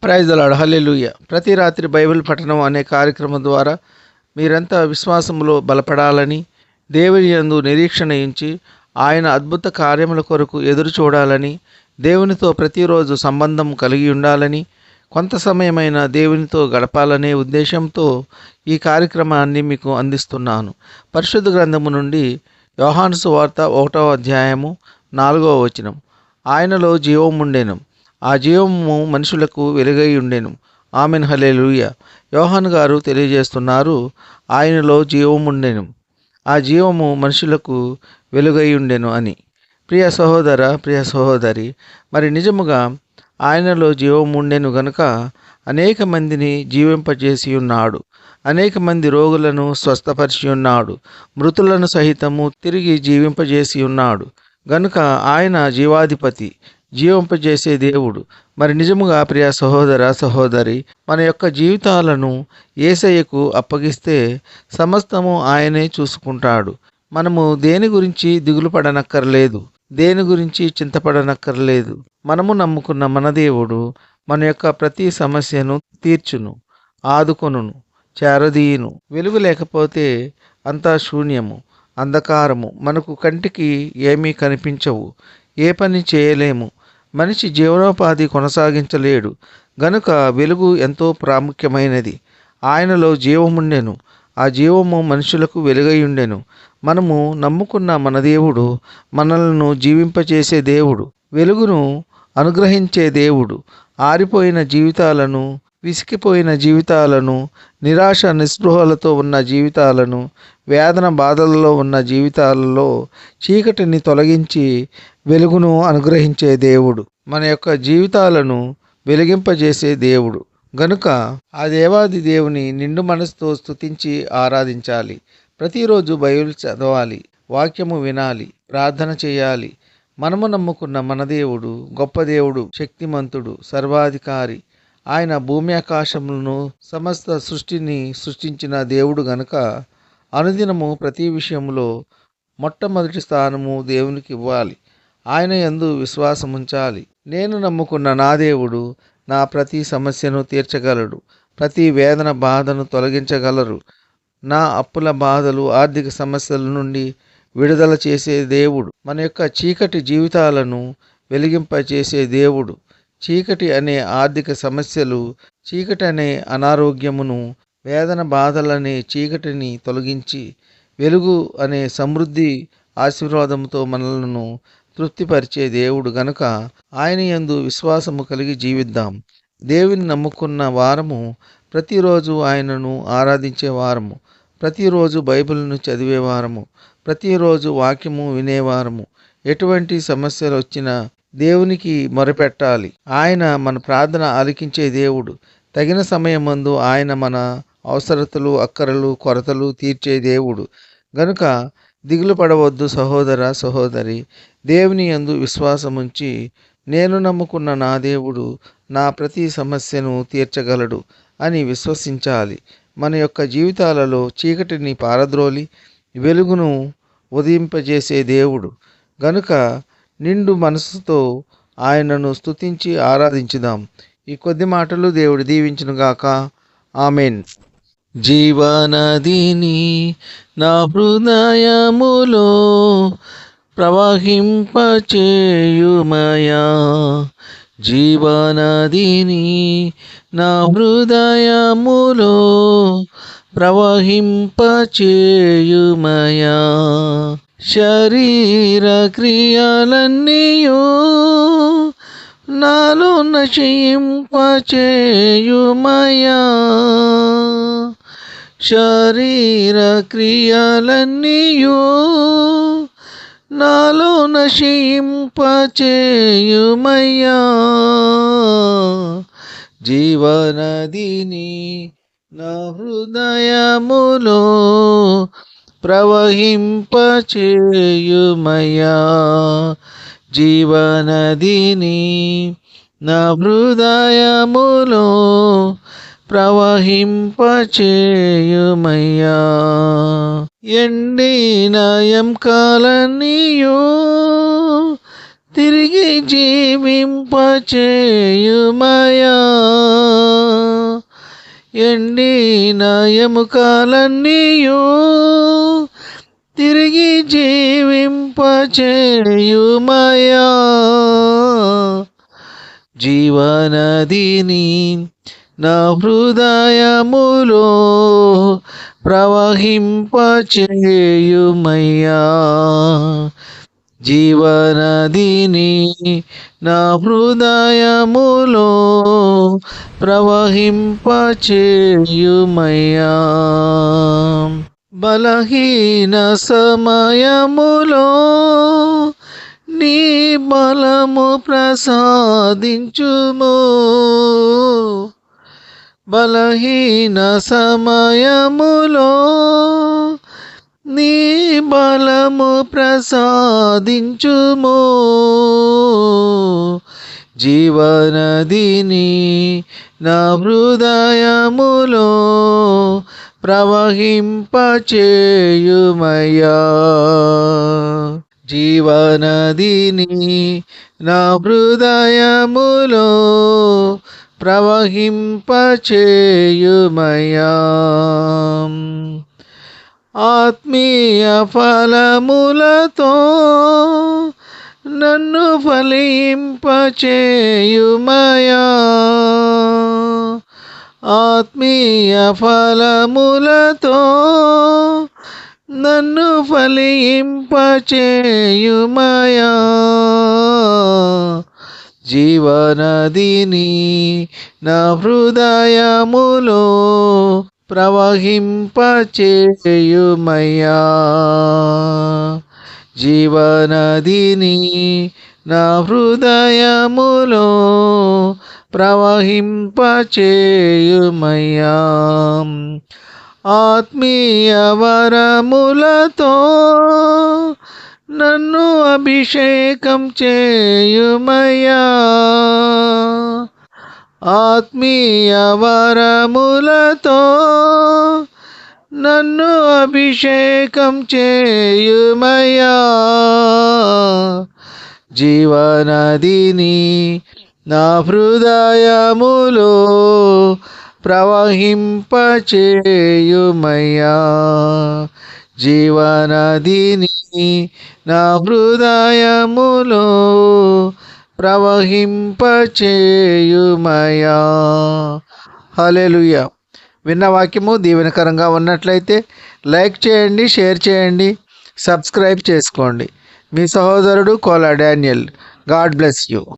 Praise the lord. హల్లెలూయా. ప్రతి రాత్రి Bible పఠనం అనే కార్యక్రమం ద్వారా మీరంతా విశ్వాసములో బలపడాలని, దేవుని యందు నిరీక్షణ ఉంచి ఆయన అద్భుత కార్యముల కొరకు ఎదురు చూడాలని, దేవునితో ప్రతిరోజు సంబంధం కలిగి ఉండాలని, కొంత సమయమైన దేవునితో గడపాలనే ఉద్దేశంతో ఈ కార్యక్రమాన్ని మీకు అందిస్తున్నాను. పరిశుద్ధ గ్రంథము నుండి యోహాను సువార్త 1వ అధ్యాయము 4వ వచనం. ఆయనలో జీవముండెను, ఆ జీవము మనుషులకు వెలుగై ఉండెను. ఆమెన్. హల్లెలూయా. యోహాను గారు తెలియజేస్తున్నారు, ఆయనలో జీవముండెను, ఆ జీవము మనుషులకు వెలుగై ఉండెను అని. ప్రియ సహోదర, ప్రియ సహోదరి, మరి నిజముగా ఆయనలో జీవముండెను గనుక అనేక మందిని జీవింపజేసి ఉన్నాడు. అనేక మంది రోగులను స్వస్థపరిచి ఉన్నాడు. మృతులను సహితము తిరిగి జీవింపజేసి ఉన్నాడు. గనుక ఆయన జీవాధిపతి, జీవింపజేసే దేవుడు. మరి నిజముగా ప్రియ సహోదర, సహోదరి, మన యొక్క జీవితాలను యేసయ్యకు అప్పగిస్తే సమస్తము ఆయనే చూసుకుంటాడు. మనము దేని గురించి దిగులు పడనక్కర్లేదు, దేని గురించి చింతపడనక్కర్లేదు. మనము నమ్ముకున్న మన దేవుడు మన యొక్క ప్రతి సమస్యను తీర్చును, ఆదుకొనును, చేరదీయును. వెలుగు లేకపోతే అంతా శూన్యము, అంధకారము. మనకు కంటికి ఏమీ కనిపించవు, ఏ పని చేయలేము. మనిషి జీవనోపాధి కొనసాగించలేడు. గనుక వెలుగు ఎంతో ప్రాముఖ్యమైనది. ఆయనలో జీవముండెను, ఆ జీవము మనుషులకు వెలుగై ఉండెను. మనము నమ్ముకున్న మన దేవుడు మనలను జీవింపచేసే దేవుడు, వెలుగును అనుగ్రహించే దేవుడు. ఆరిపోయిన జీవితాలను, విసిగిపోయిన జీవితాలను, నిరాశ నిస్పృహలతో ఉన్న జీవితాలను, వేదన బాధలలో ఉన్న జీవితాలలో చీకటిని తొలగించి వెలుగును అనుగ్రహించే దేవుడు, మన యొక్క జీవితాలను వెలిగింపజేసే దేవుడు. గనుక ఆ దేవాది దేవుని నిండు మనసుతో స్తుతించి ఆరాధించాలి. ప్రతిరోజు బైబిల్ చదవాలి, వాక్యము వినాలి, ప్రార్థన చేయాలి. మనము నమ్ముకున్న మన దేవుడు గొప్ప దేవుడు, శక్తిమంతుడు, సర్వాధికారి. ఆయన భూమి ఆకాశములను సమస్త సృష్టిని సృష్టించిన దేవుడు గనుక అనుదినము ప్రతి విషయంలో మొట్టమొదటి స్థానము దేవునికి ఇవ్వాలి. ఆయన యందు విశ్వాసముంచాలి. నేను నమ్ముకున్న నా దేవుడు నా ప్రతి సమస్యను తీర్చగలడు, ప్రతి వేదన బాధను తొలగించగలరు. నా అప్పుల బాధలు, ఆర్థిక సమస్యల నుండి విడుదల చేసే దేవుడు, మన యొక్క చీకటి జీవితాలను వెలిగింపచేసే దేవుడు. చీకటి అనే ఆర్థిక సమస్యలు, చీకటి అనే అనారోగ్యమును, వేదన బాధలనే చీకటిని తొలగించి వెలుగు అనే సమృద్ధి ఆశీర్వాదంతో మనలను తృప్తిపరిచే దేవుడు గనుక ఆయన యందు విశ్వాసము కలిగి జీవిద్దాం. దేవుని నమ్ముకున్న వారము ప్రతిరోజు ఆయనను ఆరాధించే వారము, ప్రతిరోజు బైబిల్ను చదివేవారము, ప్రతిరోజు వాక్యము వినేవారము. ఎటువంటి సమస్యలు వచ్చినా దేవునికి మొరపెట్టాలి. ఆయన మన ప్రార్థన ఆలకించే దేవుడు. తగిన సమయమందు ఆయన మన అవసరతలు, అక్కరలు, కొరతలు తీర్చే దేవుడు. గనుక దిగులు పడవద్దు సహోదర, సహోదరి. దేవుని యందు విశ్వాసముంచి నేను నమ్ముకున్న నా దేవుడు నా ప్రతి సమస్యను తీర్చగలడు అని విశ్వసించాలి. మన యొక్క జీవితాలలో చీకటిని పారద్రోలి వెలుగును ఉదయింపజేసే దేవుడు. గనుక నిండు మనసుతో ఆయనను స్తుతించి ఆరాధించుదాం. ఈ కొద్ది మాటలు దేవుడు దీవించునుగాక. ఆమెన్. జీవనదిని నా హృదయములో ప్రవహింపచేయుమయా, జీవనదిని నా హృదయములో ప్రవహింపచేయుమయా. శరీర క్రియలన్నీయు నాలో నశింపచేయుమయా, శరీర క్రియలన్నీయు నాలో నశింపచేయుమయ్యా. జీవనదిని నా హృదయములో ప్రవహింపచేయుమయ్యా, జీవనదిని నా హృదయములో ప్రవహింపచేయుమయ్యా. ఎండిన ఎముకలన్నీయు తిరిగి జీవింపచేయుమయ్యా, ఎండిన ఎముకలన్నీయు తిరిగి జీవింపచేయుమయా. జీవనదిని నా హృదయములో ప్రవహింపచేయుమయ్యా. జీవనదిని నా హృదయములో ప్రవహింపచేయుమయ్యా. బలహీన సమయములో నీ బలము ప్రసాదించుము. బలహీన సమయములో నీ బలము ప్రసాదించుము. జీవనదిని నా హృదయములో ప్రవహింపచేయుమయ్యా. జీవనదిని నా హృదయములో ప్రవహింపచేయుమయ్యా. ఆత్మీయ ఫలములతో నన్ను ఫలింపచేయుమయ్యా. ఆత్మీయ ఫలములతో నన్ను ఫలింపచేయుమయ్యా. జీవనదిని నా హృదయములో ప్రవహింపచేయుమయ్యా. జీవనదిని నా హృదయములో ప్రవహింపచేయుమయ్యా. ఆత్మీయ వరములతో నన్ను అభిషేకం చేయుమయ్యా. ఆత్మీయ వరములతో నన్ను అభిషేకం చేయుమయ్యా. జీవనదిని నా హృదయములో ప్రవహింపచేయుమయ్యా. జీవనదిని నా హృదయములో ప్రవహింపచేయుమయ్యా. హల్లెలూయా. విన్న వాక్యము దీవెనకరంగా ఉన్నట్లయితే లైక్ చేయండి, షేర్ చేయండి, సబ్స్క్రైబ్ చేసుకోండి. మీ సహోదరుడు Kola Daniel. God bless you.